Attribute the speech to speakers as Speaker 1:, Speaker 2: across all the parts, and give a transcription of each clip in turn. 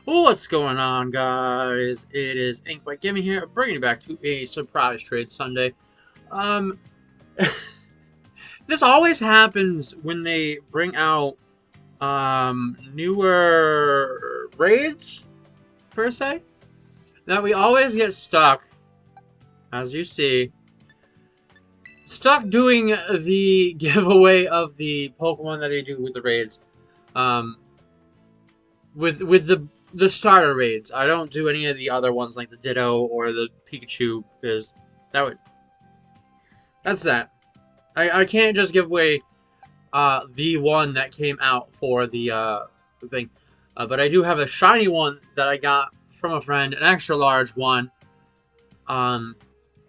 Speaker 1: What's going on, guys? It is Ink by Gaming here, bringing you back to a surprise trade Sunday. Um, this always happens when they bring out newer raids per se. That we always get stuck, as you see, stuck doing the giveaway of the Pokemon that they do with the raids. Um, with the starter raids. I don't do any of the other ones like the Ditto or the Pikachu because that's that. I can't just give away the one that came out for the thing. But I do have a shiny one that I got from a friend, an extra large one.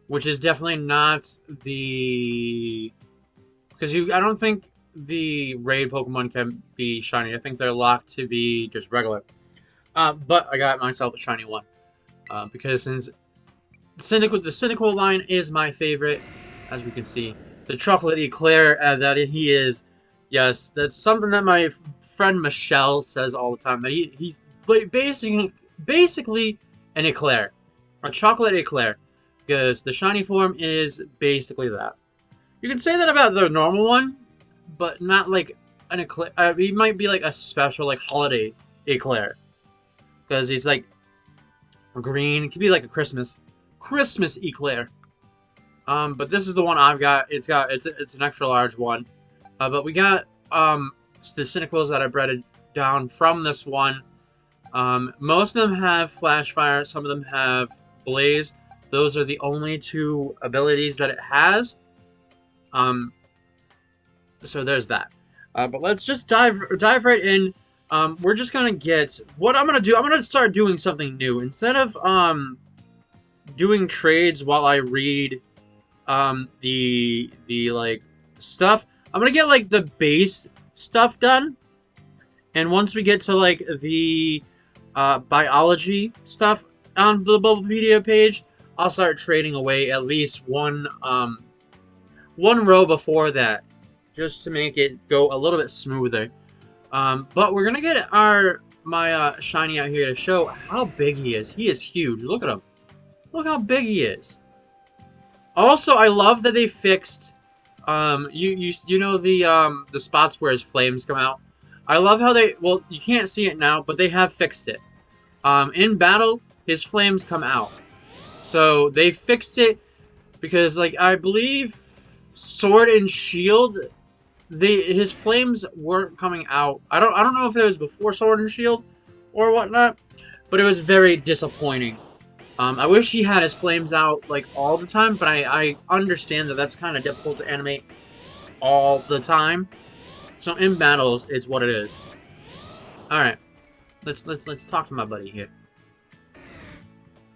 Speaker 1: Which is definitely not the because I don't think the raid Pokemon can be shiny. I think they're locked to be just regular. But I got myself a shiny one. Because since the Cyndaquil line is my favorite, as we can see. The chocolate eclair that he is, yes, that's something that my friend Michelle says all the time. That he's basically an eclair. A chocolate eclair. Because the shiny form is basically that. You can say that about the normal one, but not like an eclair. He might be like a special, like, holiday eclair. Because he's like green. It could be like a Christmas eclair. But this is the one I've got. It's an extra large one. But we got the Cyndaquils that I bred down from this one. Most of them have Flash Fire. Some of them have Blaze. Those are the only two abilities that it has. So there's that. But let's just dive right in. We're just gonna get what I'm gonna do. I'm gonna start doing something new instead of doing trades while I read the like stuff. I'm gonna get like the base stuff done, and once we get to like the biology stuff on the Bubblepedia page, I'll start trading away at least one row before that, just to make it go a little bit smoother. But we're gonna get my shiny out here to show how big he is. He is huge. Look at him. Look how big he is. Also, I love that they fixed you know the spots where his flames come out. I love how you can't see it now, but they have fixed it. In battle, his flames come out. So they fixed it because, like, I believe Sword and Shield, his flames weren't coming out. I don't know if it was before Sword and Shield or whatnot, but it was very disappointing. I wish he had his flames out like all the time, but I understand that that's kind of difficult to animate all the time. So in battles, it's what it is. All right, let's talk to my buddy here.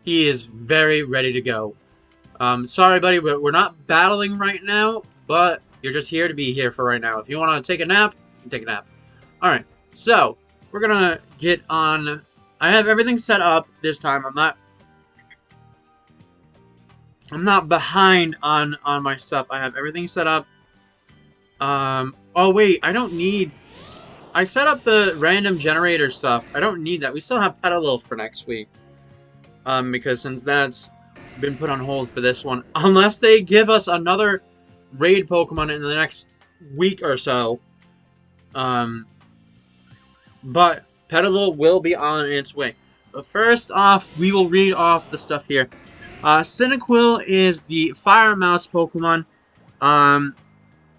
Speaker 1: He is very ready to go. Sorry, buddy, but we're not battling right now, but you're just here to be here for right now. If you want to take a nap, you can take a nap. Alright, so we're going to get on. I have everything set up this time. I'm not behind on my stuff. I have everything set up. Oh, wait, I don't need... I set up the random generator stuff. I don't need that. We still have Petalil for next week. Because since that's been put on hold for this one, unless they give us another raid Pokemon in the next week or so, but Petalil will be on its way. But first off, we will read off the stuff here. Cyndaquil is the Fire Mouse Pokemon. I'm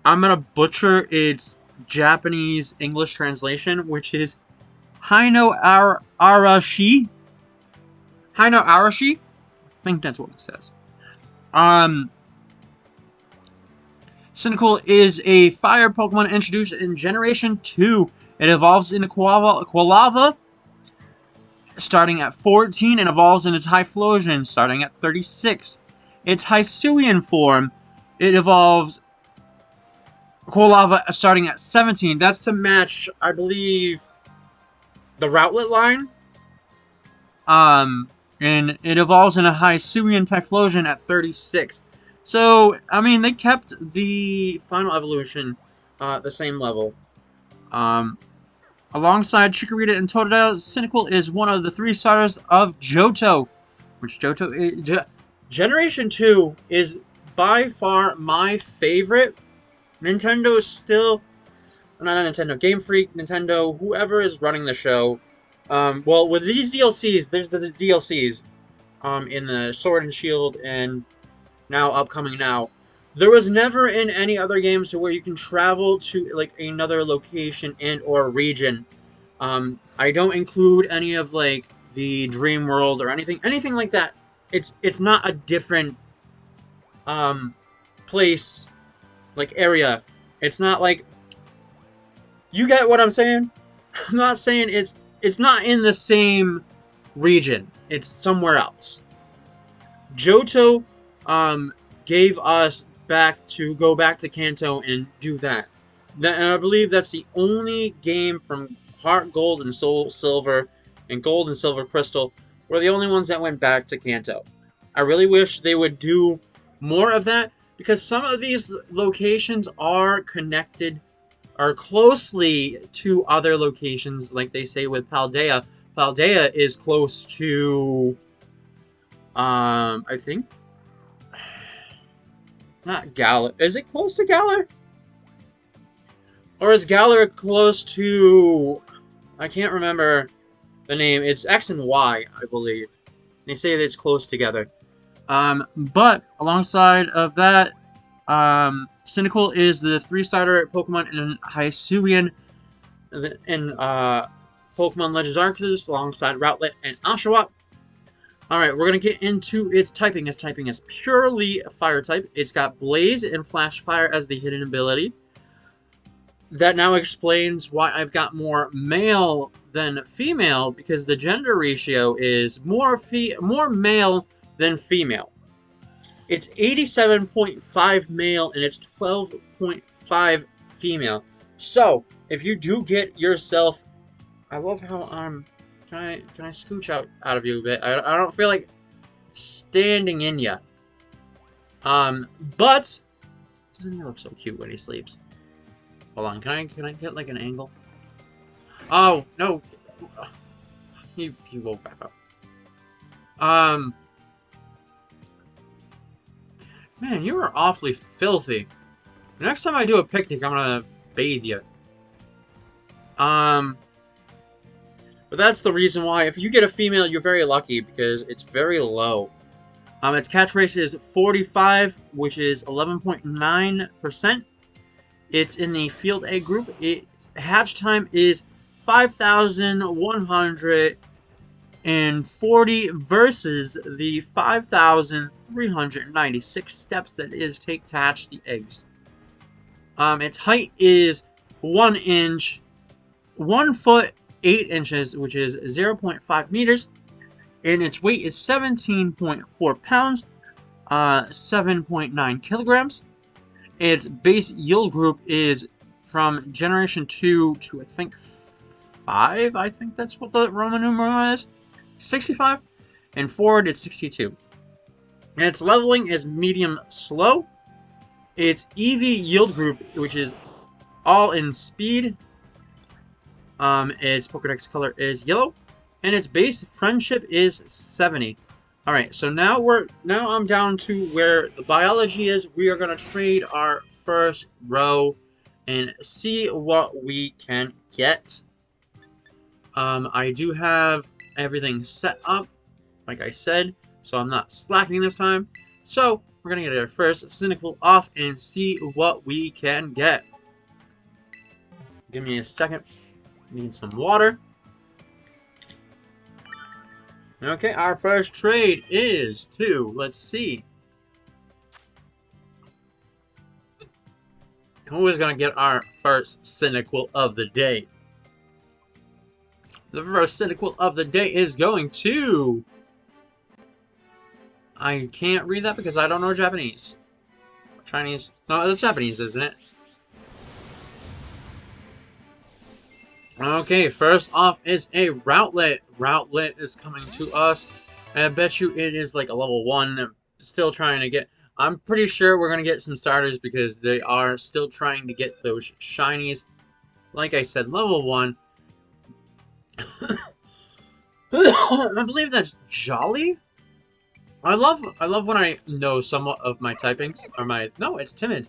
Speaker 1: gonna butcher its Japanese English translation, which is Haino Arashi. Haino Arashi? I think that's what it says. Cyndaquil is a fire Pokemon introduced in Generation 2. It evolves into Quilava starting at 14 and evolves into Typhlosion starting at 36. Its Hisuian form, it evolves Quilava starting at 17. That's to match, I believe, the Routlet line. And it evolves in a Hisuian Typhlosion at 36. So, I mean, they kept the final evolution the same level. Alongside Chikorita and Totodile, Cyndaquil is one of the 3 starters of Johto, which Johto is, Generation 2 is by far my favorite. Nintendo is still, not Nintendo, Game Freak, Nintendo, whoever is running the show. Well, with these DLCs, there's the DLCs in the Sword and Shield and now upcoming now. There was never in any other games where you can travel to like another location and or region. I don't include any of like the Dream World or anything like that. It's not a different place, like area. It's not like, you get what I'm saying? I'm not saying it's not in the same region. It's somewhere else. Johto gave us go back to Kanto and do that. And I believe that's the only game from Heart Gold and Soul Silver and Gold and Silver Crystal were the only ones that went back to Kanto. I really wish they would do more of that, because some of these locations are connected, are closely to other locations, like they say with Paldea. Paldea is close to, I think, not Galar. Is it close to Galar? Or is Galar close to, I can't remember the name. It's X and Y, I believe. They say that it's close together. But alongside of that, Cyndaquil is the 3-starter Pokemon in Hisuian in Pokemon Legends Arceus alongside Routlet and Oshawott. Alright, we're going to get into its typing. Its typing is purely Fire type. It's got Blaze and Flash Fire as the hidden ability. That now explains why I've got more male than female, because the gender ratio is more male than female. It's 87.5 male and it's 12.5 female. So, if you do get yourself, I love how can I scooch out of you a bit? I don't feel like standing in ya. But doesn't he look so cute when he sleeps? Hold on, can I get like an angle? Oh no, he woke back up. Man, you are awfully filthy. Next time I do a picnic, I'm gonna bathe you. But that's the reason why, if you get a female, you're very lucky, because it's very low. Its catch rate is 45, which is 11.9%. It's in the Field A group. Its hatch time is 5,140 versus the 5,396 steps that it is take to hatch the eggs. Its height is 1 inch, 1 foot 8 inches, which is 0.5 meters, and its weight is 17.4 pounds, 7.9 kilograms. Its base yield group is from Generation 2 to, I think, 5. I think that's what the Roman numeral is. 65. And forward, it's 62. And its leveling is medium slow. Its EV yield group, which is all in speed. Its Pokedex color is yellow, and its base friendship is 70. All right, so now I'm down to where the biology is. We are gonna trade our first row and see what we can get. I do have everything set up, like I said, so I'm not slacking this time. So we're gonna get our first Cyndaquil off and see what we can get. Give me a second. Need some water. Okay, our first trade is to, let's see, who is going to get our first Cyndaquil of the day? The first Cyndaquil of the day is going to, I can't read that because I don't know Japanese. Chinese? No, it's Japanese, isn't it? Okay, first off is a Routlet. Routlet is coming to us. And I bet you it is like a level 1. I'm still trying to get... I'm pretty sure we're going to get some starters because they are still trying to get those shinies. Like I said, level 1. I believe that's Jolly. I love when I know somewhat of my typings or my no, it's timid.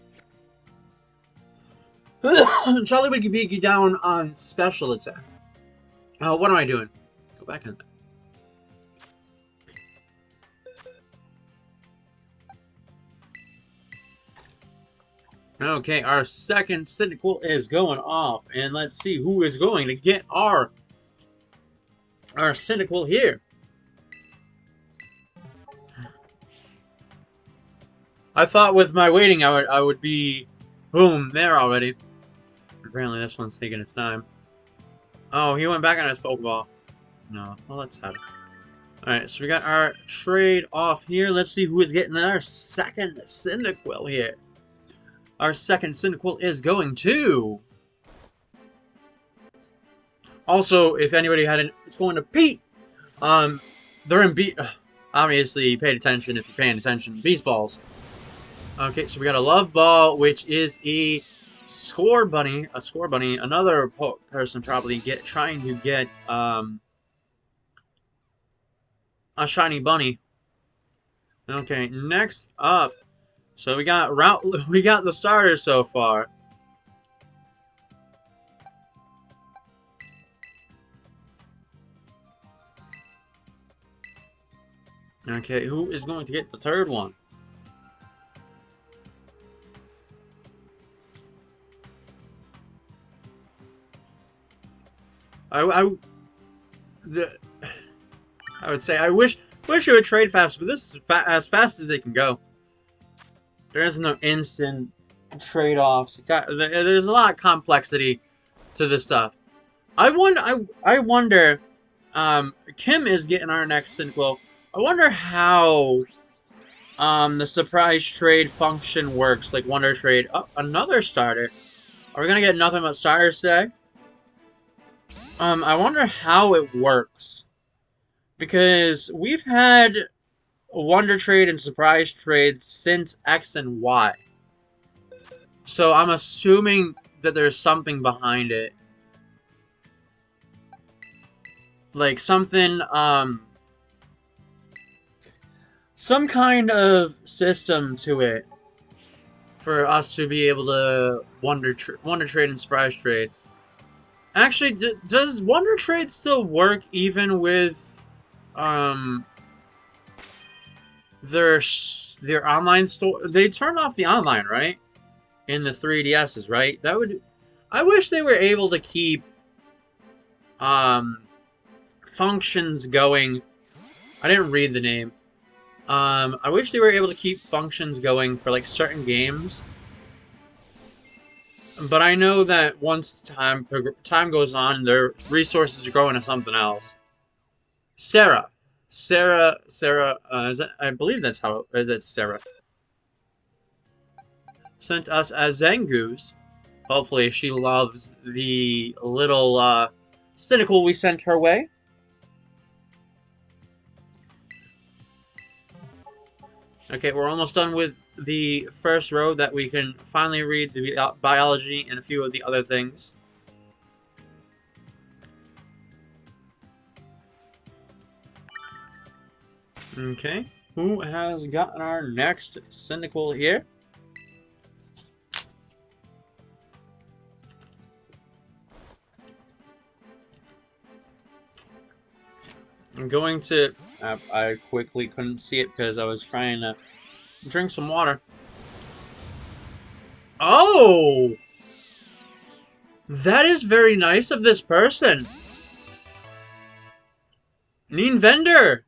Speaker 1: Jolly would be down on special attack. What am I doing? Go back in there. Okay, our second Cyndaquil is going off, and let's see who is going to get our Cyndaquil here. I thought with my waiting, I would be, boom, there already. Apparently, this one's taking its time. Oh, he went back on his Pokeball. No, well, let's have it. Alright, so we got our trade off here. Let's see who is getting our second Cyndaquil here. Our second Cyndaquil is going to... Also, if anybody hadn't... It's going to Pete! They're in Beat... Obviously, you paid attention if you're paying attention. Beast Balls. Okay, so we got a Love Ball, which is a Score Bunny. A Score Bunny. Another person probably trying to get, a Shiny Bunny. Okay, next up. So we got the starters so far. Okay, who is going to get the third one? I would say I wish it would trade fast, but this is as fast as it can go. There is no instant trade-offs. There's a lot of complexity to this stuff. I wonder. Kim is getting our next Cyndaquil. I wonder how the surprise trade function works, like Wonder Trade. Oh, another starter. Are we gonna get nothing but starters today? I wonder how it works. Because we've had Wonder Trade and Surprise Trade since X and Y. So I'm assuming that there's something behind it. Like something, some kind of system to it for us to be able to Wonder Trade and Surprise Trade. Actually, does Wonder Trade still work even with their online store? They turned off the online, right? In the 3DSs, right? That would... I wish they were able to keep functions going. I didn't read the name. I wish they were able to keep functions going for like certain games. But I know that once time goes on, their resources are going to something else. Sarah, I believe that's Sarah. Sent us a Zangoose. Hopefully she loves the little Cyndaquil we sent her way. Okay, we're almost done with the first row that we can finally read the biology and a few of the other things. Okay, who has gotten our next Cyndaquil here? I'm going to... I quickly couldn't see it because I was trying to drink some water. Oh! That is very nice of this person. Neen Vendor!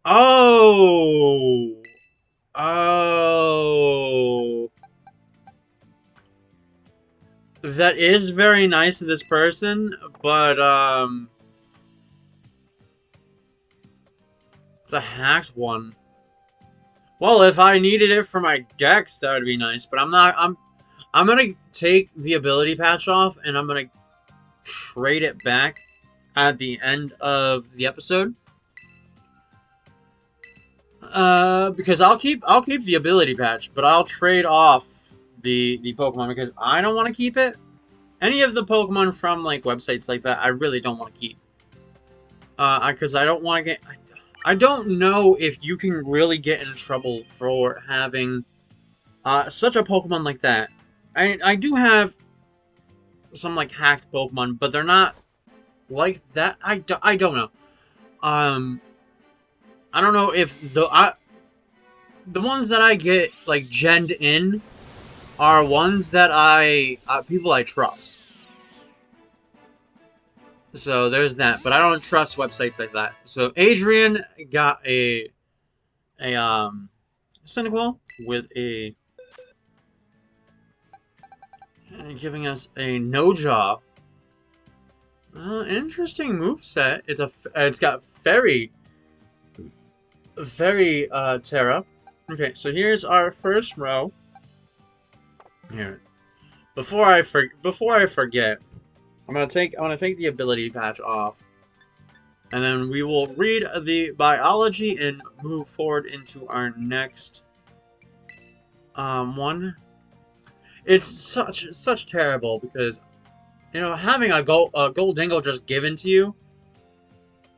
Speaker 1: Oh! Oh! That is very nice of this person, but, it's a hacked one. Well, if I needed it for my decks, that would be nice. But I'm not. I'm gonna take the ability patch off, and I'm gonna trade it back at the end of the episode. Because I'll keep the ability patch, but I'll trade off the Pokemon because I don't want to keep it. Any of the Pokemon from like websites like that, I really don't want to keep. Because I don't want to get... I don't know if you can really get in trouble for having such a Pokemon like that. I do have some, like, hacked Pokemon, but they're not like that. I don't know. I don't know if the ones that I get, like, genned in are ones that people I trust. So there's that, but I don't trust websites like that. So Adrian got a Cyndaquil with a giving us a no jaw. Interesting moveset. It's got very Terra. Okay, so here's our first row. Here, before I forget, I'm gonna take the ability patch off, and then we will read the biology and move forward into our next one. It's such terrible because, you know, having a gold dingle just given to you,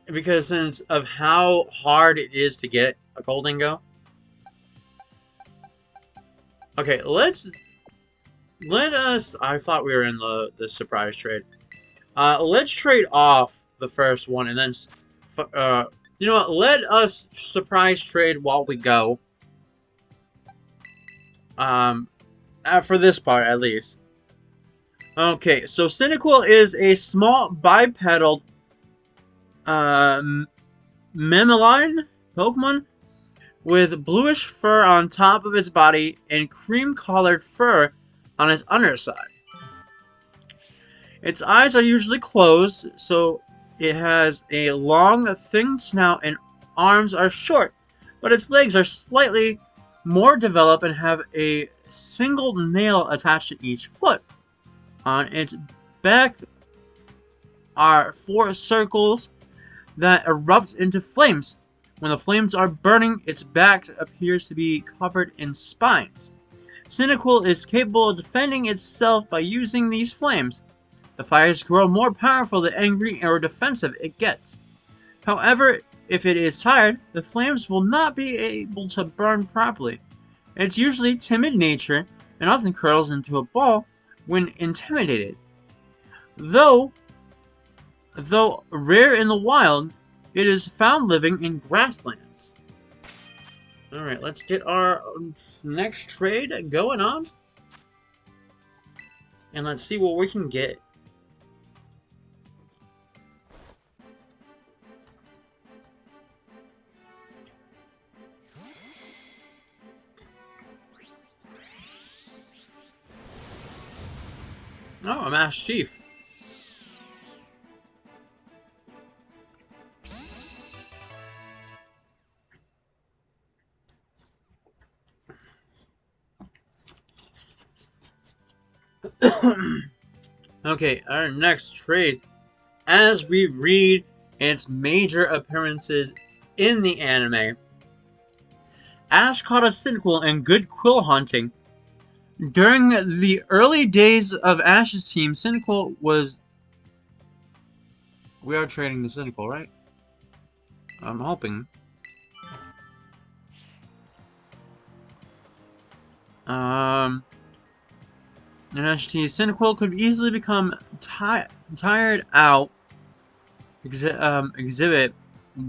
Speaker 1: because since of how hard it is to get a gold dingo. Okay, let us. I thought we were in the surprise trade. Let's trade off the first one, and then, you know what? Let us surprise trade while we go. For this part, at least. Okay, so Cyndaquil is a small bipedal mammaline Pokemon with bluish fur on top of its body and cream-colored fur on its underside. Its eyes are usually closed, so it has a long, thin snout and arms are short, but its legs are slightly more developed and have a single nail attached to each foot. On its back are 4 circles that erupt into flames. When the flames are burning, its back appears to be covered in spines. Cyndaquil is capable of defending itself by using these flames. The fires grow more powerful the angry or defensive it gets. However, if it is tired, the flames will not be able to burn properly. It's usually timid nature and often curls into a ball when intimidated. Though rare in the wild, it is found living in grasslands. Alright, let's get our next trade going on. And let's see what we can get. Oh, a Master Chief. Okay, our next trade, as we read its major appearances in the anime. Ash caught a Cyndaquil in good quill hunting. During the early days of Ash's team, Cyndaquil was... We are trading the Cyndaquil, right? I'm hoping. In HT, Cyndaquil could easily become tired out, exhibit,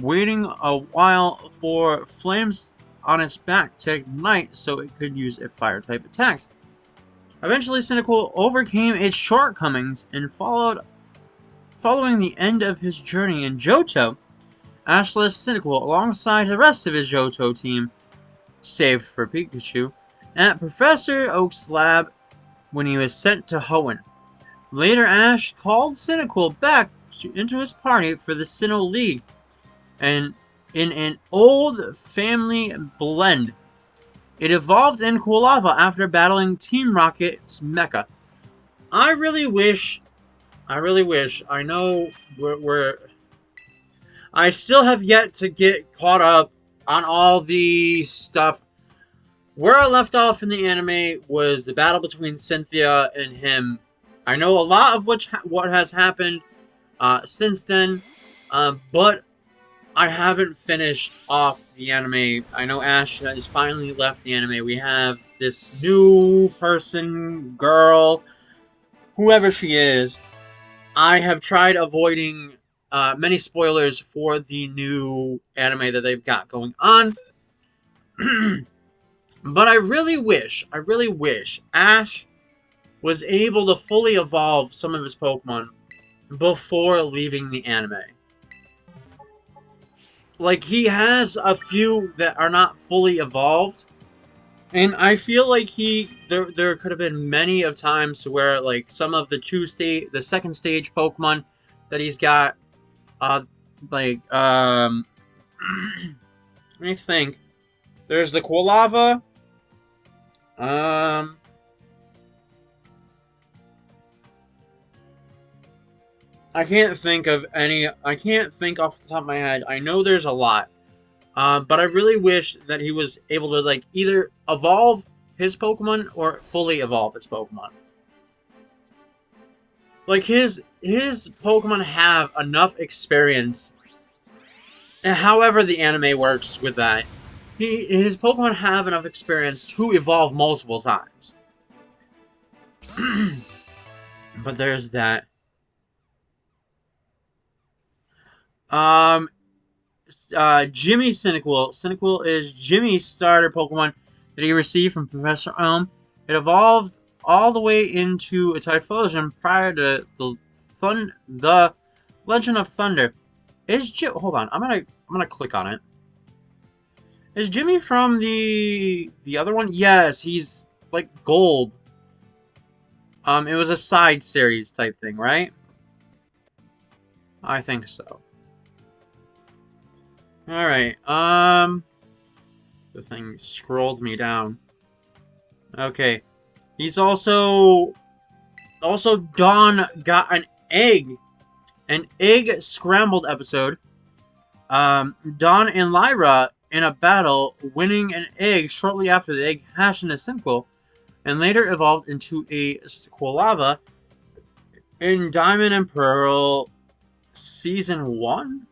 Speaker 1: waiting a while for flames on its back to ignite so it could use a fire-type attacks. Eventually, Cyndaquil overcame its shortcomings and following the end of his journey in Johto, Ash left Cyndaquil alongside the rest of his Johto team, save for Pikachu, at Professor Oak's lab when he was sent to Hoenn. Later, Ash called Cyndaquil back into his party for the Sinnoh League, and in an old family blend. It evolved in Quilava after battling Team Rocket's mecha. I really wish, I know I still have yet to get caught up on all the stuff. Where I left off in the anime was the battle between Cynthia and him. I know a lot of what has happened since then, but I haven't finished off the anime. I know Ash has finally left the anime. We have this new person, girl, whoever she is. I have tried avoiding many spoilers for the new anime that they've got going on. But I really wish Ash was able to fully evolve some of his Pokemon before leaving the anime. Like, he has a few that are not fully evolved, and I feel like there could have been many of times where, like, some of the second stage Pokemon that he's got, let me think. There's the Quilava, I can't think of any. I can't think off the top of my head. I know there's a lot. But I really wish that he was able to, like, either evolve his Pokemon or fully evolve his Pokemon. Like, his Pokemon have enough experience. And however the anime works with that, his Pokemon have enough experience to evolve multiple times. But there's that. Jimmy Cyndaquil. Cyndaquil is Jimmy's starter Pokemon that he received from Professor Elm. It evolved all the way into a Typhlosion prior to the Legend of Thunder. Hold on, I'm gonna click on it. Is Jimmy from the other one? Yes, he's like gold. It was a side series type thing, right? I think so. Alright, the thing scrolled me down. Okay. He's also Dawn got an egg scrambled episode. Dawn and Lyra in a battle, winning an egg shortly after the egg hatched into Cyndaquil, and later evolved into a Quilava in Diamond and Pearl Season 1?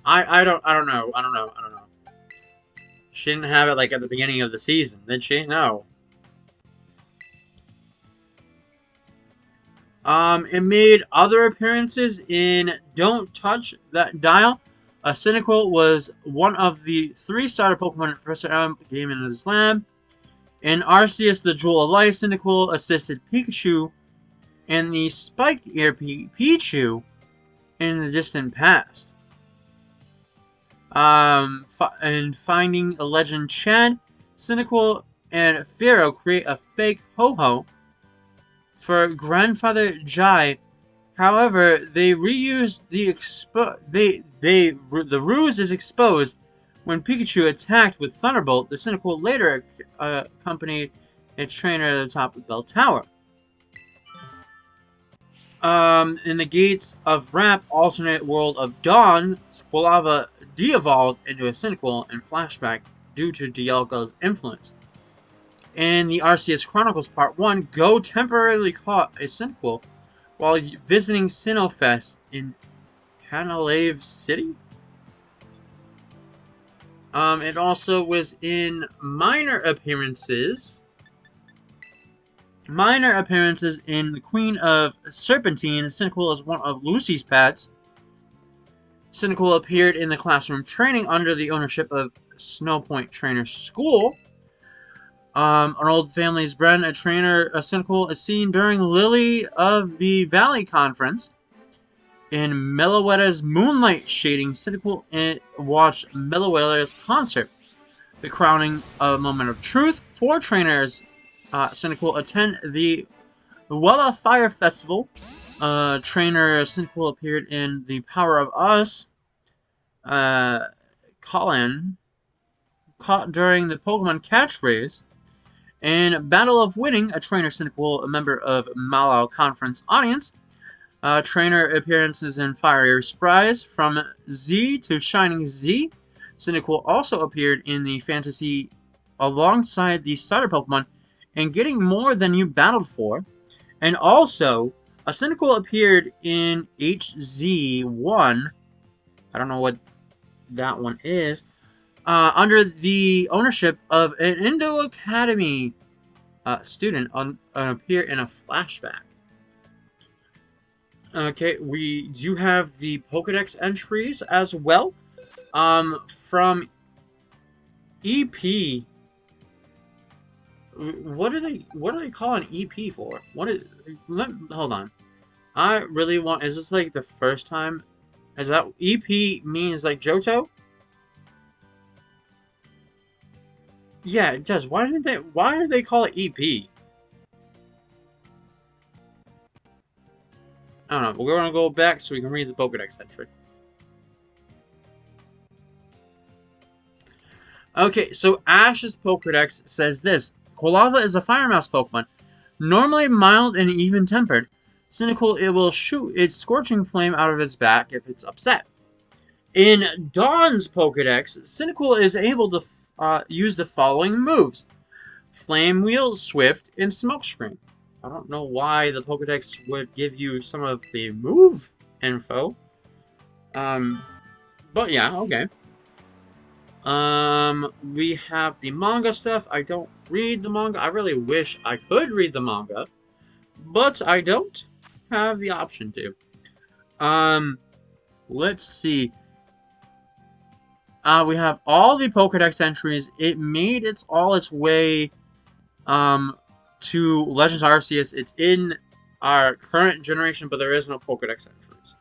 Speaker 1: I don't know. She didn't have it, like, at the beginning of the season, did she? No. It made other appearances in Don't Touch That Dial. Cyndaquil was one of the 3 starter Pokemon Professor M gave in his lab. In Arceus, the Jewel of Life, Cyndaquil assisted Pikachu and the Spiked Ear Pichu in the distant past. And finding a legend Chad, Cyndaquil and Pharaoh create a fake Ho-Ho for Grandfather Jai. However, they reuse the ruse is exposed when Pikachu attacked with Thunderbolt. The Cyndaquil later accompanied its trainer to the top of Bell Tower. In the Gates of Rap alternate world of Dawn, Quilava de-evolved into a Cyndaquil in flashback due to Dialga's influence. In the Arceus Chronicles Part 1, Go temporarily caught a Cyndaquil while visiting Sinnohfest in Canalave City. It also was in minor appearances in The Queen of Serpentine. Cyndaquil is one of Lucy's pets. Cyndaquil appeared in the classroom training under the ownership of Snowpoint Trainer School. An old family's bred a trainer, Cyndaquil, is seen during Lily of the Valley Conference. In Meloetta's Moonlight Shading, Cyndaquil watched Meloetta's concert. The crowning moment of truth. 4 trainers Cyndaquil attend the Wella Fire Festival. Trainer Cyndaquil appeared in The Power of Us. Colin caught during the Pokemon catchphrase. In Battle of Winning, a trainer Cyndaquil, a member of Malau Conference audience. Trainer appearances in Fire Surprise from Z to Shining Z. Cyndaquil also appeared in the Fantasy alongside the starter Pokemon and getting more than you battled for. And also, A Cyndaquil appeared in HZ1. I don't know what that one is. Under the ownership of an Indo Academy student appear in a flashback. Okay, we do have the Pokedex entries as well. From EP. What do they call an EP for? Hold on. I really want. Is this like the first time? Is that EP means like Johto? Yeah, it does. Why do they call it EP? I don't know. We're gonna go back so we can read the Pokedex entry. Okay, so Ash's Pokedex says this. Quilava is a fire mouse Pokemon. Normally mild and even-tempered. Cyndaquil, it will shoot its scorching flame out of its back if it's upset. In Dawn's Pokedex, Cyndaquil is able to use the following moves. Flame Wheel, Swift, and Smokescreen. I don't know why the Pokedex would give you some of the move info. But yeah, okay. We have the manga stuff. I don't read the manga. I really wish I could read the manga, but I don't have the option to. Let's see. We have all the Pokedex entries. It made its way, to Legends Arceus. It's in our current generation, but there is no Pokedex entries.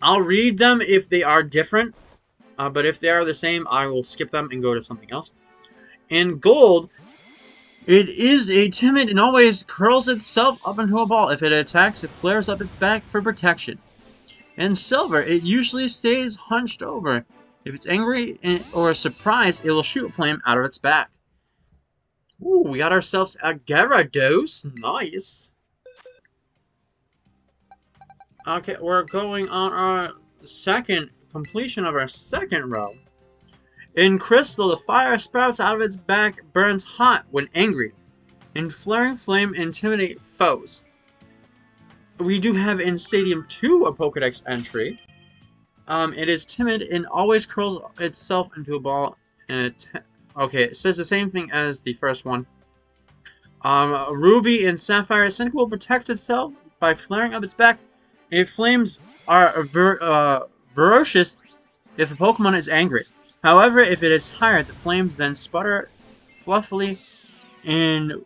Speaker 1: I'll read them if they are different, but if they are the same, I will skip them and go to something else. In Gold, it is a timid and always curls itself up into a ball. If it attacks, it flares up its back for protection. In Silver, it usually stays hunched over. If it's angry or surprised, it will shoot a flame out of its back. Ooh, we got ourselves a Gyarados. Nice. Okay, we're going on our completion of our second row. In Crystal, the fire sprouts out of its back, burns hot when angry. In Flaring Flame, intimidate foes. We do have in Stadium 2 a Pokedex entry. It is timid and always curls itself into a ball. Okay, it says the same thing as the first one. Ruby and Sapphire, Cyndaquil protects itself by flaring up its back. If flames are ferocious if a Pokemon is angry. However, if it is tired, the flames then sputter fluffily in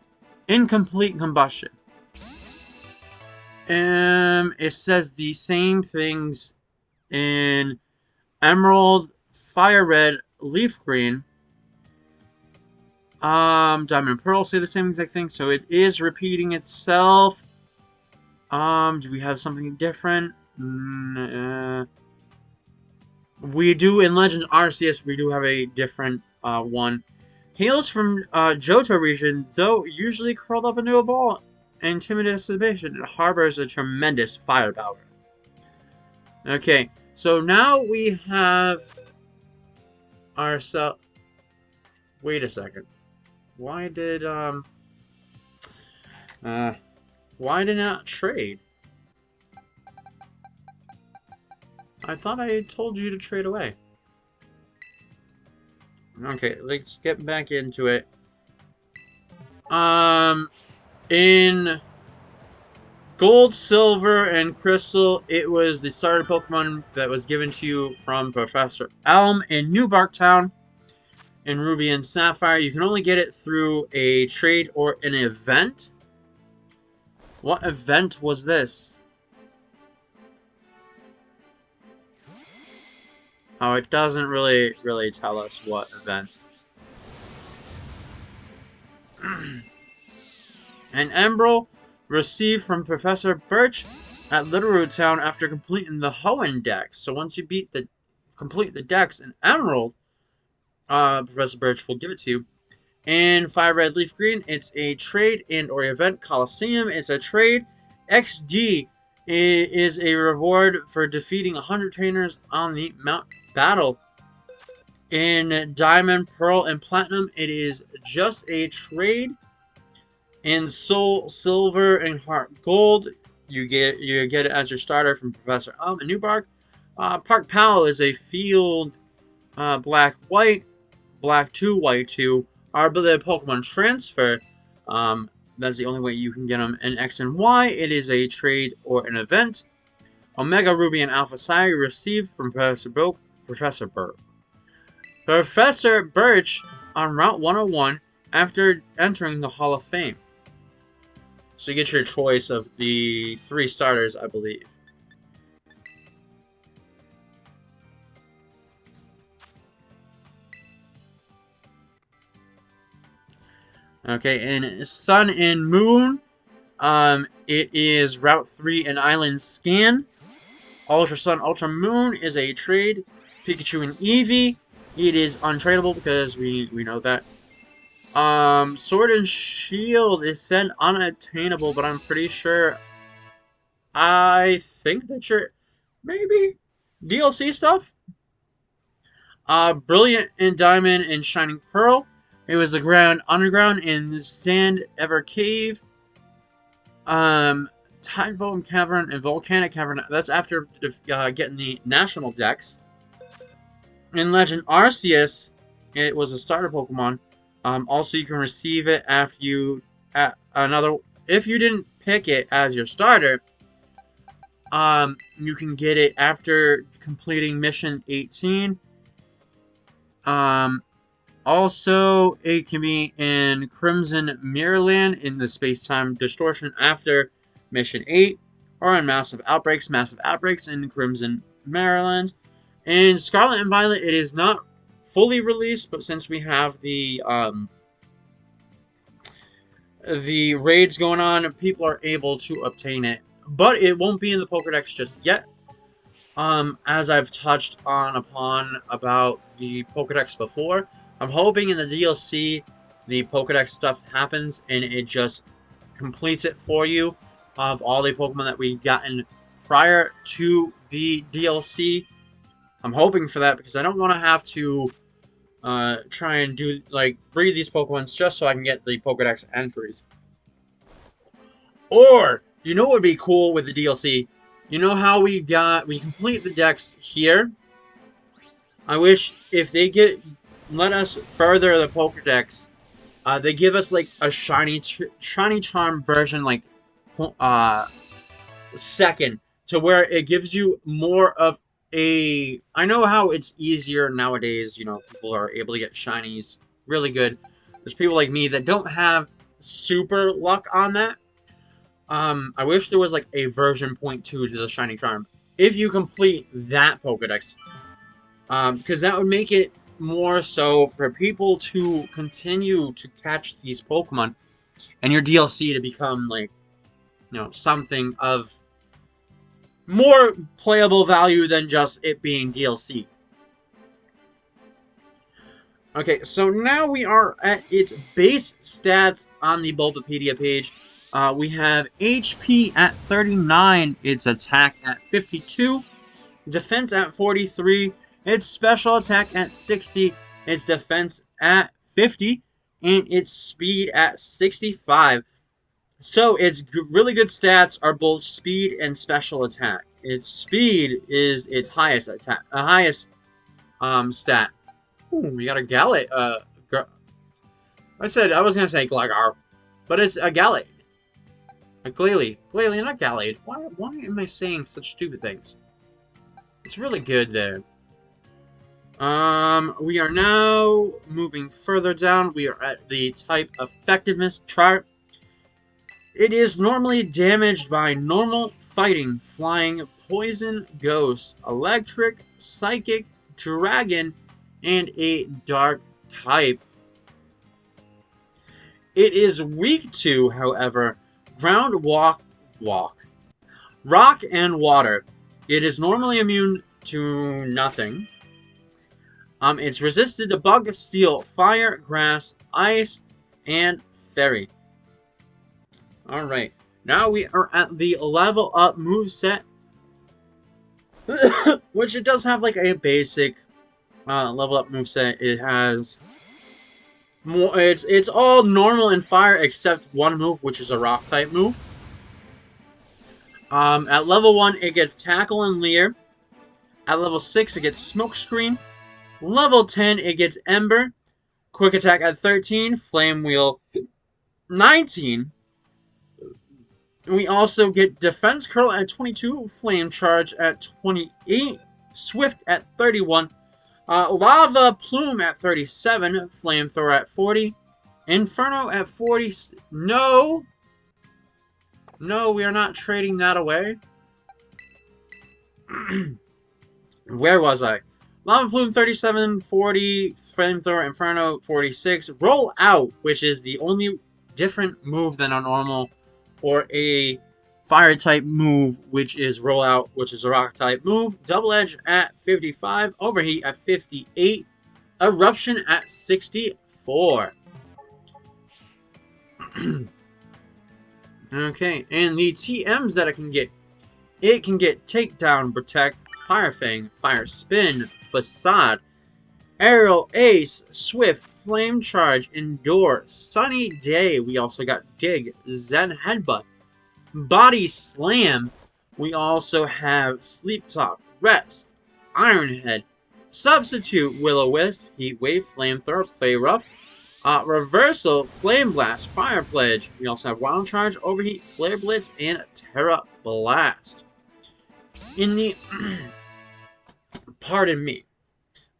Speaker 1: incomplete combustion. It says the same things in Emerald, Fire Red, Leaf Green. Diamond and Pearl say the same exact thing, so it is repeating itself. Do we have something different? We do, in Legends Arceus, we do have a different one. Hails from Johto region, though usually curled up into a ball. Intimidation, it harbors a tremendous firepower. Okay, so now we have ourselves... Wait a second. Why did not trade? I thought I told you to trade away. Okay, let's get back into it. In Gold, Silver, and Crystal, it was the starter Pokemon that was given to you from Professor Elm in New Barktown. In Ruby and Sapphire, you can only get it through a trade or an event. What event was this? Oh, it doesn't really tell us what event. An Emerald received from Professor Birch at Littleroot Town after completing the Hoenn Dex. So once you complete the Dex in Emerald, Professor Birch will give it to you. In Fire Red Leaf Green, it's a trade and or event. Coliseum is a trade. XD is a reward for defeating 100 trainers on the Mount Battle. In Diamond, Pearl, and Platinum, it is just a trade. In Soul Silver and Heart Gold, you get it as your starter from Professor and Newbark. Park Pal is a field black white, black 2, white 2. Our ability Pokemon transfer. That's the only way you can get them. In X and Y, it is a trade or an event. Omega Ruby and Alpha Psi received from Professor Birch on Route 101 after entering the Hall of Fame. So you get your choice of the 3 starters, I believe. Okay, in Sun and Moon, it is Route 3 and Island Scan. Ultra Sun, Ultra Moon is a trade. Pikachu and Eevee, it is untradeable because we know that. Sword and Shield is said unattainable, but I'm pretty sure. I think that you're maybe DLC stuff. Brilliant and Diamond and Shining Pearl. It was the underground in the Sand Ever Cave. Tide Volcan Cavern and Volcanic Cavern. That's after getting the national decks. In Legend Arceus, it was a starter Pokemon. Also, you can receive it after you if you didn't pick it as your starter. You can get it after completing Mission 18. Also, it can be in Crimson Mirrorland in the Space-Time Distortion after Mission 8, or in Massive Outbreaks in Crimson Mirrorland. In Scarlet and Violet, it is not fully released, but since we have the raids going on, people are able to obtain it. But it won't be in the Pokédex just yet. As I've touched upon about the Pokédex before, I'm hoping in the DLC the Pokédex stuff happens and it just completes it for you of all the Pokemon that we've gotten prior to the DLC. I'm hoping for that because I don't want to have to try and breed these Pokemon just so I can get the Pokédex entries. Or, you know what would be cool with the DLC? You know how we complete the decks here? I wish if they let us further the Pokédex, they give us like a shiny charm version, like second, to where it gives you more of a. I know how it's easier nowadays. You know, people are able to get shinies really good. There's people like me that don't have super luck on that. I wish there was like a version 0.2 to the shiny charm if you complete that Pokédex, because that would make it more so for people to continue to catch these Pokemon, and your DLC to become like, you know, something of more playable value than just it being DLC. Okay, so now we are at its base stats on the Bulbapedia page. We have HP at 39, its attack at 52, defense at 43, its special attack at 60, its defense at 50, and its speed at 65. So its really good stats are both speed and special attack. Its speed is its highest stat. Ooh, we got a Galate. I said I was gonna say Gligar, but it's a Galate. A Glalie, not Galate. Why am I saying such stupid things? It's really good there. We are now moving further down. We are at the type effectiveness chart. It is normally damaged by normal, fighting, flying, poison, ghost, electric, psychic, dragon, and a dark type. It is weak to, however, ground, rock, and water. It is normally immune to nothing. It's resisted to bug, steel, fire, grass, ice, and fairy. Alright, now we are at the level up moveset, which it does have like a basic level up moveset. It has It's all normal and fire except one move, which is a rock type move. At level 1, it gets Tackle and Leer. At level 6, it gets Smokescreen. Level 10, it gets Ember. Quick Attack at 13, Flame Wheel 19. We also get Defense Curl at 22, Flame Charge at 28, Swift at 31, Lava Plume at 37, Flamethrower at 40, Inferno at 40. No! No, we are not trading that away. Where was I? Lava Plume 37, 40, Flamethrower, Inferno 46, Roll Out, which is the only different move than a normal or a fire type move, which is Roll Out, which is a rock type move. Double Edge at 55, Overheat at 58, Eruption at 64. Okay, and the TMs that it can get Takedown, Protect, Fire Fang, Fire Spin, Facade, Aerial Ace, Swift, Flame Charge, Endure, Sunny Day. We also got Dig, Zen Headbutt, Body Slam. We also have Sleep Talk, Rest, Iron Head, Substitute, Will-O-Wisp, Heat Wave, Flamethrower, Play Rough, Reversal, Flame Blast, Fire Pledge. We also have Wild Charge, Overheat, Flare Blitz, and Terra Blast. In the... Pardon me.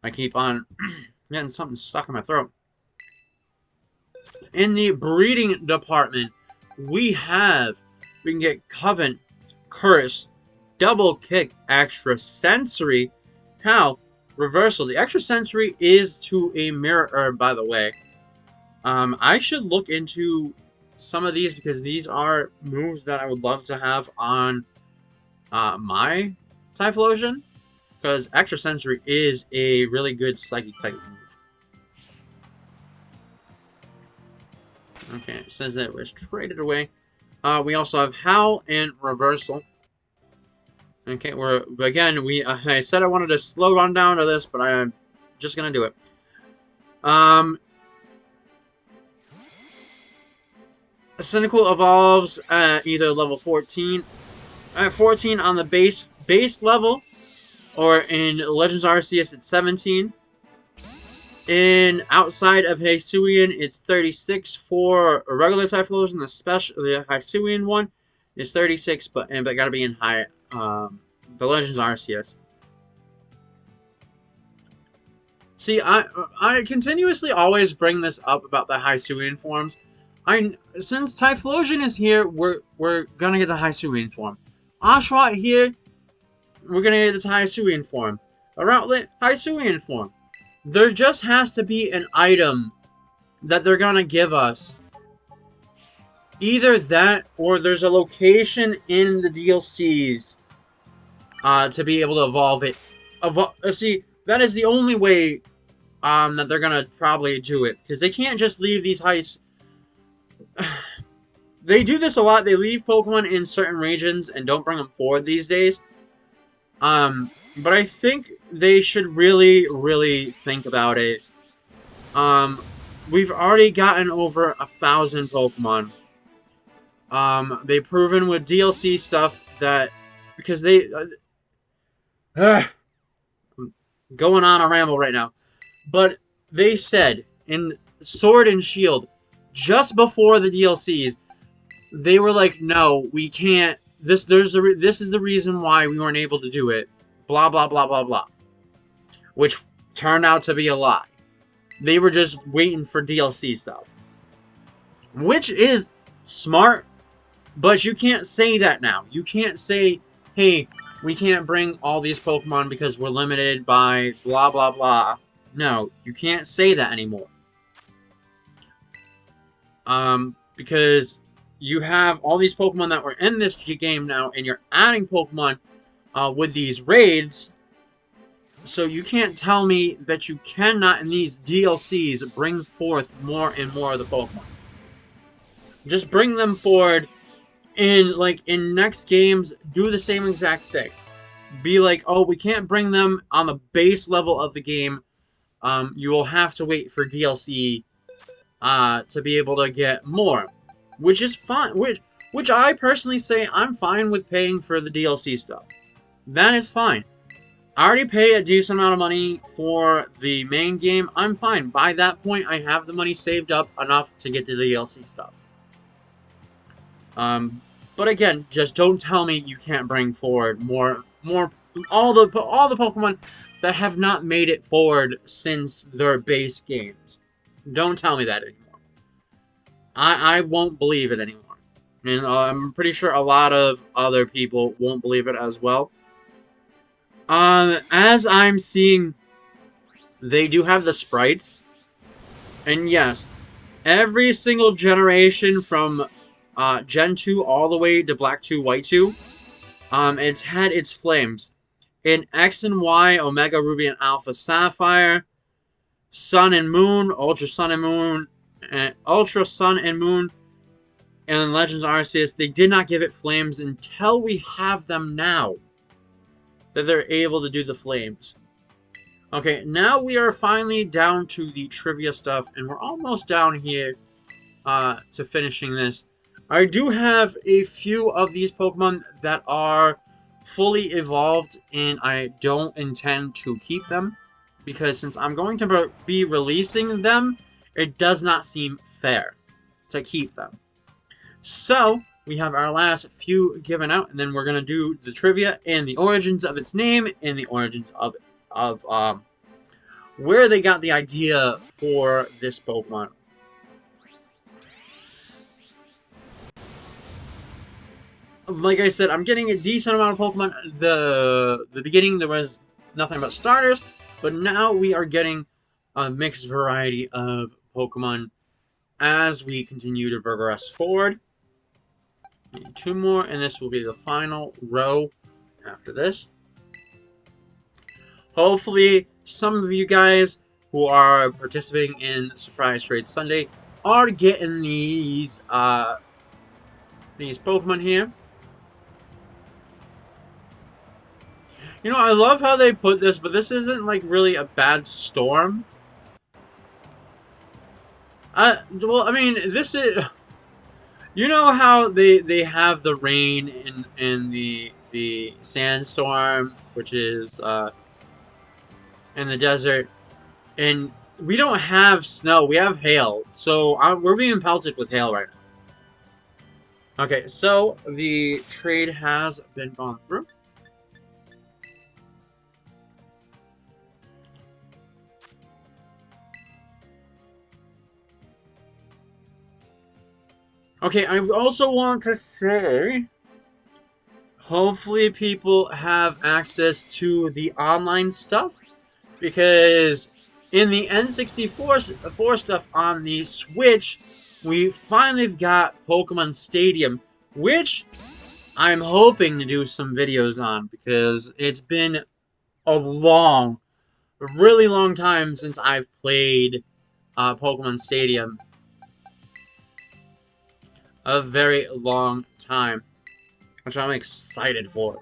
Speaker 1: I keep on getting something stuck in my throat. In the breeding department, we can get Coven, Curse, Double Kick, Extra Sensory, Howl, Reversal. The Extra Sensory is to a Mirror Herb, by the way. I should look into some of these because these are moves that I would love to have on my Typhlosion. Because Extra Sensory is a really good Psychic type move. Okay, it says that it was traded away. We also have Howl and Reversal. Okay, I said I wanted to slow run down to this, but I'm just gonna do it. Cyndaquil evolves at either level 14, at 14 on the base level, or in Legends Arceus it's 17. In outside of Hisuian, it's 36 for a regular Typhlosion. The Hisuian one is 36, but gotta be in the Legends Arceus. See, I continuously always bring this up about the Hisuian forms. Since Typhlosion is here, we're gonna get the Hisuian form. Oshawott here, we're gonna get the Hisuian form. A Routlet, Hisuian form. There just has to be an item that they're gonna give us. Either that, or there's a location in the DLCs to be able to evolve it. See, that is the only way that they're gonna probably do it, because they can't just leave these They do this a lot. They leave Pokemon in certain regions and don't bring them forward these days. But I think they should really, really think about it. We've already gotten over 1,000 Pokemon. They've proven with DLC stuff that, because I'm going on a ramble right now. But they said in Sword and Shield, just before the DLCs, they were like, no, we can't. This is the reason why we weren't able to do it. Blah, blah, blah, blah, blah. Which turned out to be a lie. They were just waiting for DLC stuff. Which is smart, but you can't say that now. You can't say, hey, we can't bring all these Pokemon because we're limited by blah, blah, blah. No, you can't say that anymore. Because you have all these Pokemon that were in this game now, and you're adding Pokemon with these raids. So you can't tell me that you cannot, in these DLCs, bring forth more and more of the Pokemon. Just bring them forward in next games, do the same exact thing. Be like, oh, we can't bring them on the base level of the game. You will have to wait for DLC to be able to get more, which is fine. Which I personally say I'm fine with paying for the DLC stuff. That is fine. I already pay a decent amount of money for the main game. I'm fine. By that point, I have the money saved up enough to get the DLC stuff. But again, just don't tell me you can't bring forward all the Pokemon that have not made it forward since their base games. Don't tell me that anymore. I won't believe it anymore. And I'm pretty sure a lot of other people won't believe it as well. As I'm seeing, they do have the sprites. And yes, every single generation from Gen 2 all the way to Black 2, White 2, it's had its flames. In X and Y, Omega Ruby and Alpha Sapphire, Sun and Moon, Ultra Sun and Moon, and Legends Arceus, they did not give it flames until we have them now. That they're able to do the flames. Okay, now we are finally down to the trivia stuff, and we're almost down here to finishing this. I do have a few of these Pokemon that are fully evolved, and I don't intend to keep them, because since I'm going to be releasing them, it does not seem fair to keep them. So, we have our last few given out, and then we're going to do the trivia and the origins of its name and the origins of where they got the idea for this Pokemon. Like I said, I'm getting a decent amount of Pokemon. The beginning, there was nothing but starters, but now we are getting a mixed variety of Pokemon as we continue to progress forward. And 2 more, and this will be the final row after this. Hopefully, some of you guys who are participating in Surprise Trade Sunday are getting these Pokemon here. You know, I love how they put this, but this isn't like really a bad storm. Well, I mean, this is. You know how they have the rain in the sandstorm, which is in the desert, and we don't have snow. We have hail, so we're being pelted with hail right now. Okay, so the trade has been gone through. Okay, I also want to say, hopefully people have access to the online stuff, because in the N64 stuff on the Switch, we finally got Pokemon Stadium, which I'm hoping to do some videos on, because it's been a really long time since I've played Pokemon Stadium. A very long time, which I'm excited for.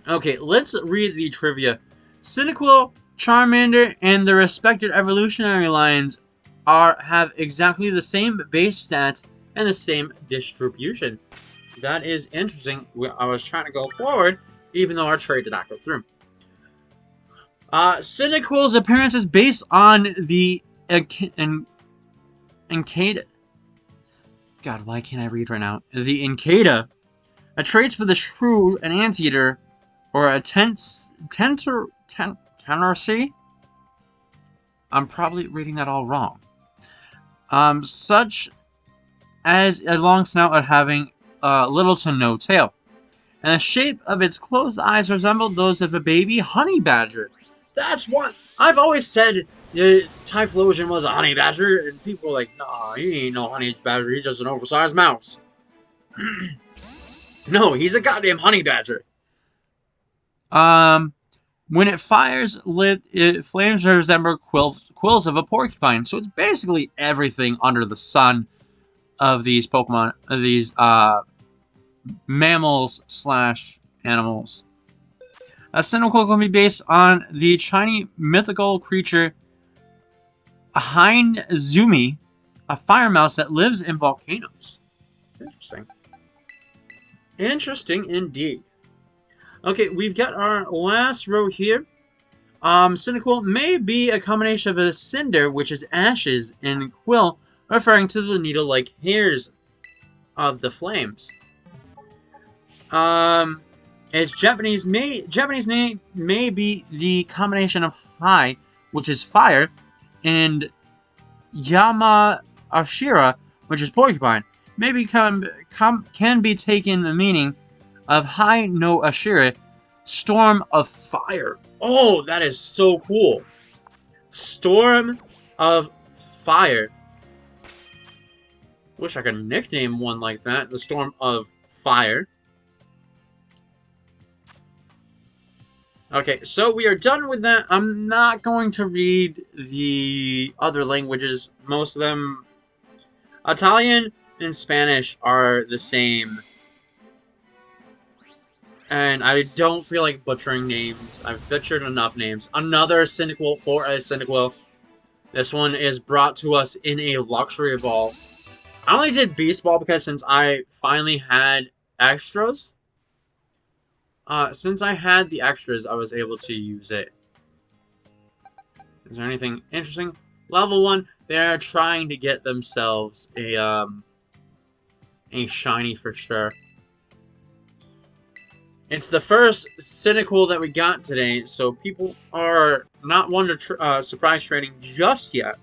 Speaker 1: Okay, let's read the trivia. Cyndaquil, Charmander, and the respected evolutionary lines have exactly the same base stats and the same distribution. That is interesting. I was trying to go forward, even though our trade did not go through. Cyndaquil's appearance is based on the Encada. God, why can't I read right now? The Encada, a traits for the shrew, an anteater, or a Tenor C? I'm probably reading that all wrong. Such as a long snout and having little to no tail. And the shape of its closed eyes resembled those of a baby honey badger. That's what I've always said. Typhlosion was a honey badger, and people were like, nah, he ain't no honey badger, he's just an oversized mouse. No, he's a goddamn honey badger. When it fires, flames resemble quills of a porcupine. So it's basically everything under the sun of these Pokemon, of these mammals / animals. A Cyndaquil can be based on the Chinese mythical creature a Hinezumi, a fire mouse that lives in volcanoes. Interesting. Interesting indeed. Okay, we've got our last row here. Cyndaquil may be a combination of a cinder, which is ashes, and quill, referring to the needle-like hairs of the flames. Its Japanese name may be the combination of Hai, which is fire, and Yamaashira, which is porcupine. Maybe can be taken the meaning of Hai no Ashira, storm of fire. Oh, that is so cool. Storm of fire. Wish I could nickname one like that. The Storm of Fire. Okay, so we are done with that. I'm not going to read the other languages. Most of them... Italian and Spanish are the same. And I don't feel like butchering names. I've butchered enough names. Another Cyndaquil for a Cyndaquil. This one is brought to us in a luxury ball. I only did Beast Ball because since I finally had extras. Since I had the extras, I was able to use it. Is there anything interesting? Level 1, they're trying to get themselves a shiny for sure. It's the first Cyndaquil that we got today, so people are not one to surprise trading just yet.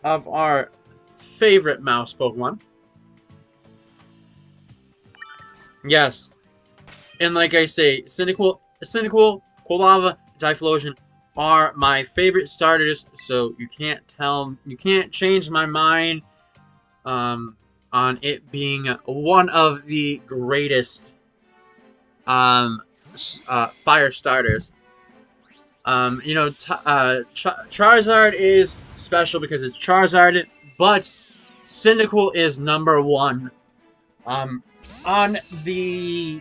Speaker 1: Of our favorite mouse Pokemon. Yes. And like I say, Cyndaquil, Quilava, Typhlosion are my favorite starters, so you can't change my mind on it being one of the greatest fire starters. You know, Charizard is special because it's Charizard, but Cyndaquil is #1 on the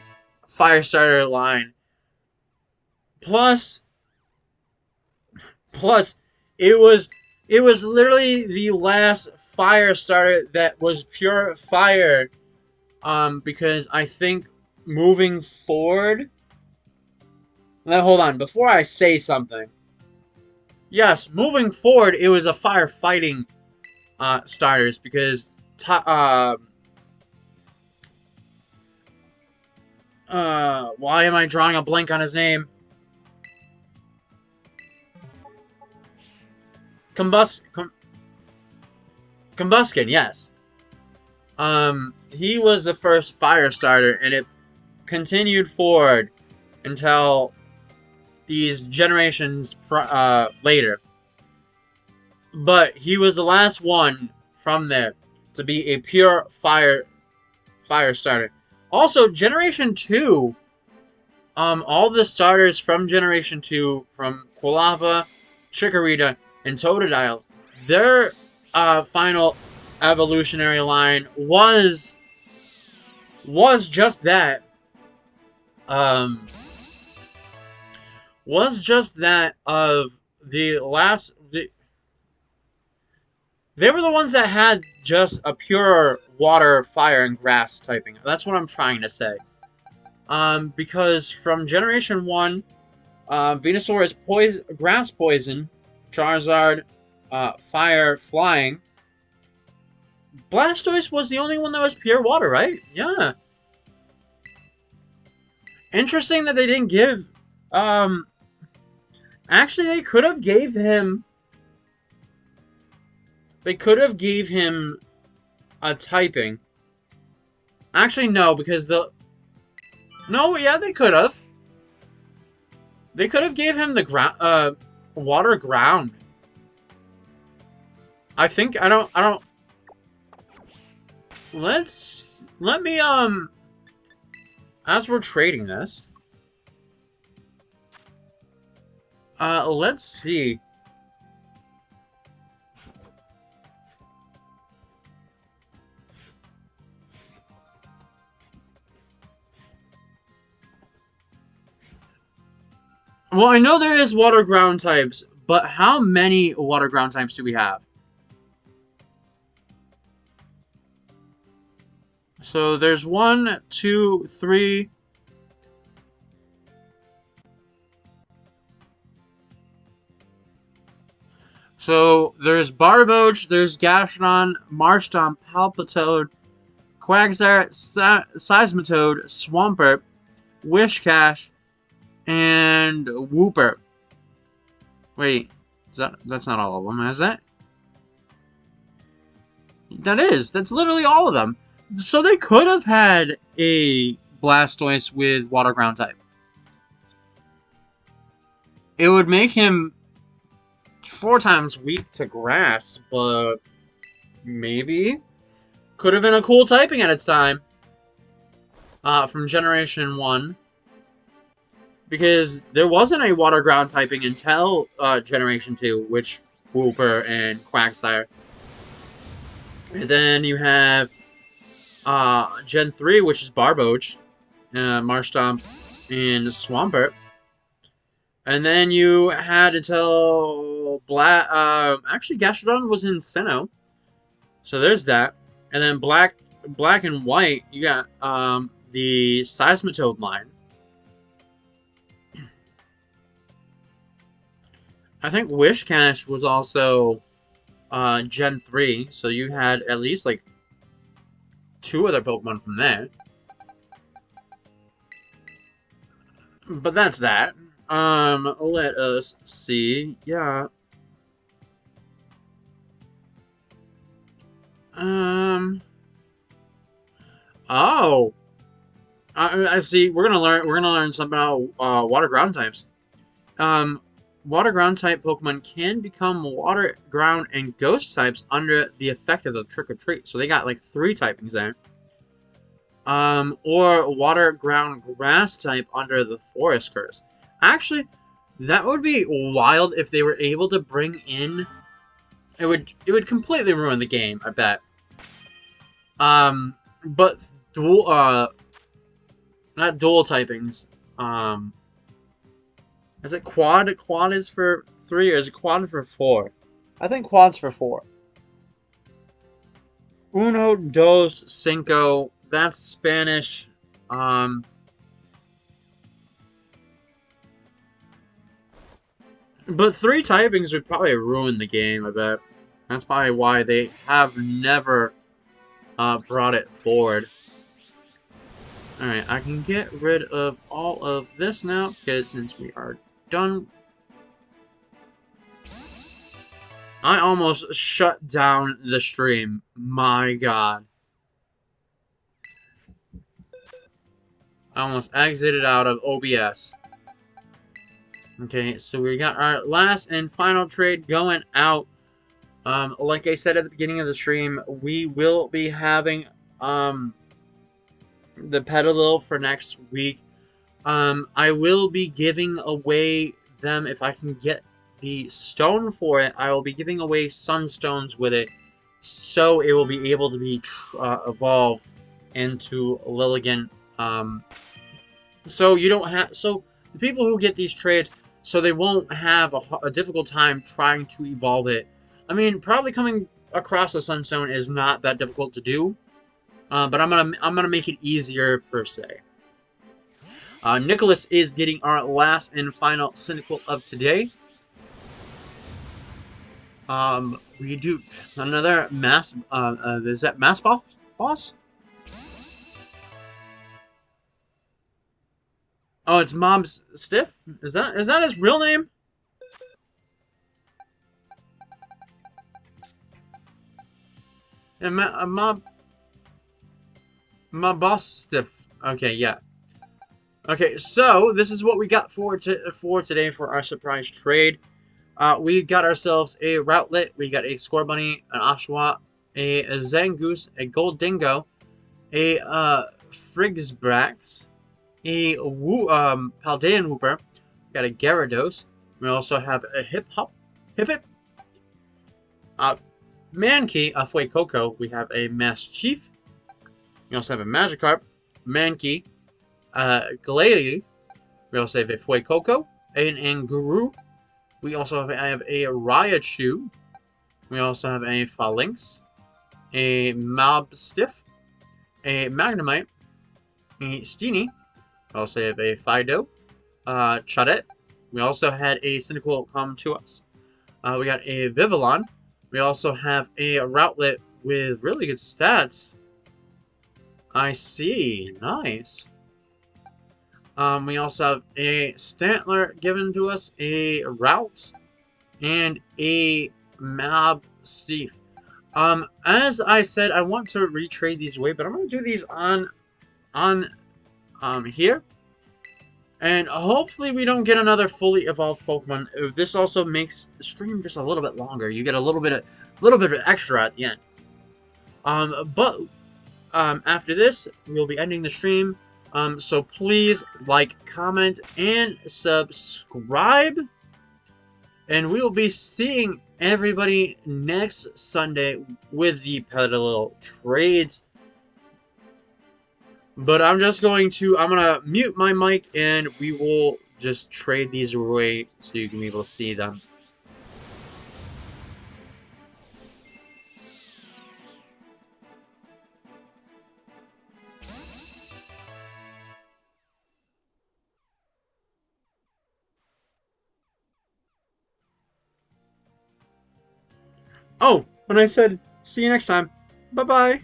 Speaker 1: fire starter line. Plus, it was literally the last fire starter that was pure fire. Because I think moving forward. Now, hold on, before I say something. Yes, moving forward, it was a firefighting starters because why am I drawing a blank on his name? Combuskin, yes. He was the first fire starter, and it continued forward until these generations later. But he was the last one from there to be a pure fire starter. Also, Generation 2, all the starters from Generation 2, from Quilava, Chikorita, and Totodile, their final evolutionary line was just that. Was just that of the last... They were the ones that had just a pure water, fire, and grass typing. That's what I'm trying to say. Because from Generation 1, Venusaur is grass poison, Charizard, fire, flying. Blastoise was the only one that was pure water, right? Yeah. Interesting that they didn't give... Actually, they could have gave him... They could have gave him a typing. Actually, no, because the... No, yeah, they could have. They could have gave him the water ground. I think, I don't... Let me, as we're trading this... let's see... Well, I know there is water ground types, But how many water ground types do we have? So there's 1, 2, 3. So there's Barboach, there's Gastrodon, Marshtomp, Palpitoad, Quagsire, Seismitoad, Swampert, Wishcash, and Wooper. Wait, that's not all of them, is that? That's literally all of them. So they could have had a Blastoise with Water Ground type. It would make him 4 times weak to Grass, but maybe could have been a cool typing at its time. From Generation 1. Because there wasn't a Water Ground typing until Generation 2, which Wooper and Quagsire. And then you have Gen 3, which is Barboach, Marshtomp, and Swampert. And then you had until actually Gastrodon was in Sinnoh. So there's that. And then black and white, you got the Seismitoad line. I think Wishcash was also Gen 3, so you had at least like 2 other Pokemon from there. But that's that. Let us see. Yeah. Oh. I see. We're gonna learn something about water ground types. Water ground type Pokemon can become water ground and ghost types under the effect of the Trick or Treat. So they got like 3 typings there. Or water ground grass type under the Forest Curse. Actually, that would be wild if they were able to bring in. It would completely ruin the game, I bet. But dual not dual typings. Is it quad? Quad is for 3, or is it quad for 4? I think quad's for 4. Uno, dos, cinco. That's Spanish. But 3 typings would probably ruin the game, I bet. That's probably why they have never brought it forward. Alright, I can get rid of all of this now, because since we are done, I almost shut down the stream. My god. I almost exited out of OBS. Okay, so we got our last and final trade going out. Like I said at the beginning of the stream, we will be having the Petalil for next week. I will be giving away them if I can get the stone for it. I will be giving away Sunstones with it, so it will be able to be evolved into Lilligant. So you don't have the people who get these trades, so they won't have a difficult time trying to evolve it. I mean, probably coming across a Sunstone is not that difficult to do, but I'm gonna make it easier per se. Nicholas is getting our last and final Cyndaquil of today. We do another mass. Is that mass boss? Oh, it's Mob's Stiff. Is that his real name? And Mob Boss Stiff. Okay, yeah. Okay, so this is what we got for today for our surprise trade. We got ourselves a Routlet, we got a Scorbunny, an Oshawott, a Zangoose, a Gold Dingo, a Frigsbrax, a Paldean Wooper, we got a Gyarados, we also have a Hip-Hip, Mankey, a Fuecoco, we have a Mastiff, we also have a Magikarp, Mankey, Glalie, we also have a Fuecoco, an Anguru, We also have a Raichu. We also have a Phalanx, a Mobstiff, a Magnemite, a Steenie. We also have a Fido, Chadet. We also had a Cyndaquil come to us. We got a Vivillon. We also have a Routlet with really good stats. I see. Nice. We also have a Stantler given to us, a Routes, and a Mobstiff. As I said, I want to retrade these away, but I'm gonna do these on here. And hopefully we don't get another fully evolved Pokemon. This also makes the stream just a little bit longer. You get a little bit of extra at the end. But after this, we'll be ending the stream. So please like, comment, and subscribe. And we will be seeing everybody next Sunday with the Petal trades. But I'm gonna mute my mic and we will just trade these away so you can be able to see them. Oh, when I said see you next time, bye bye.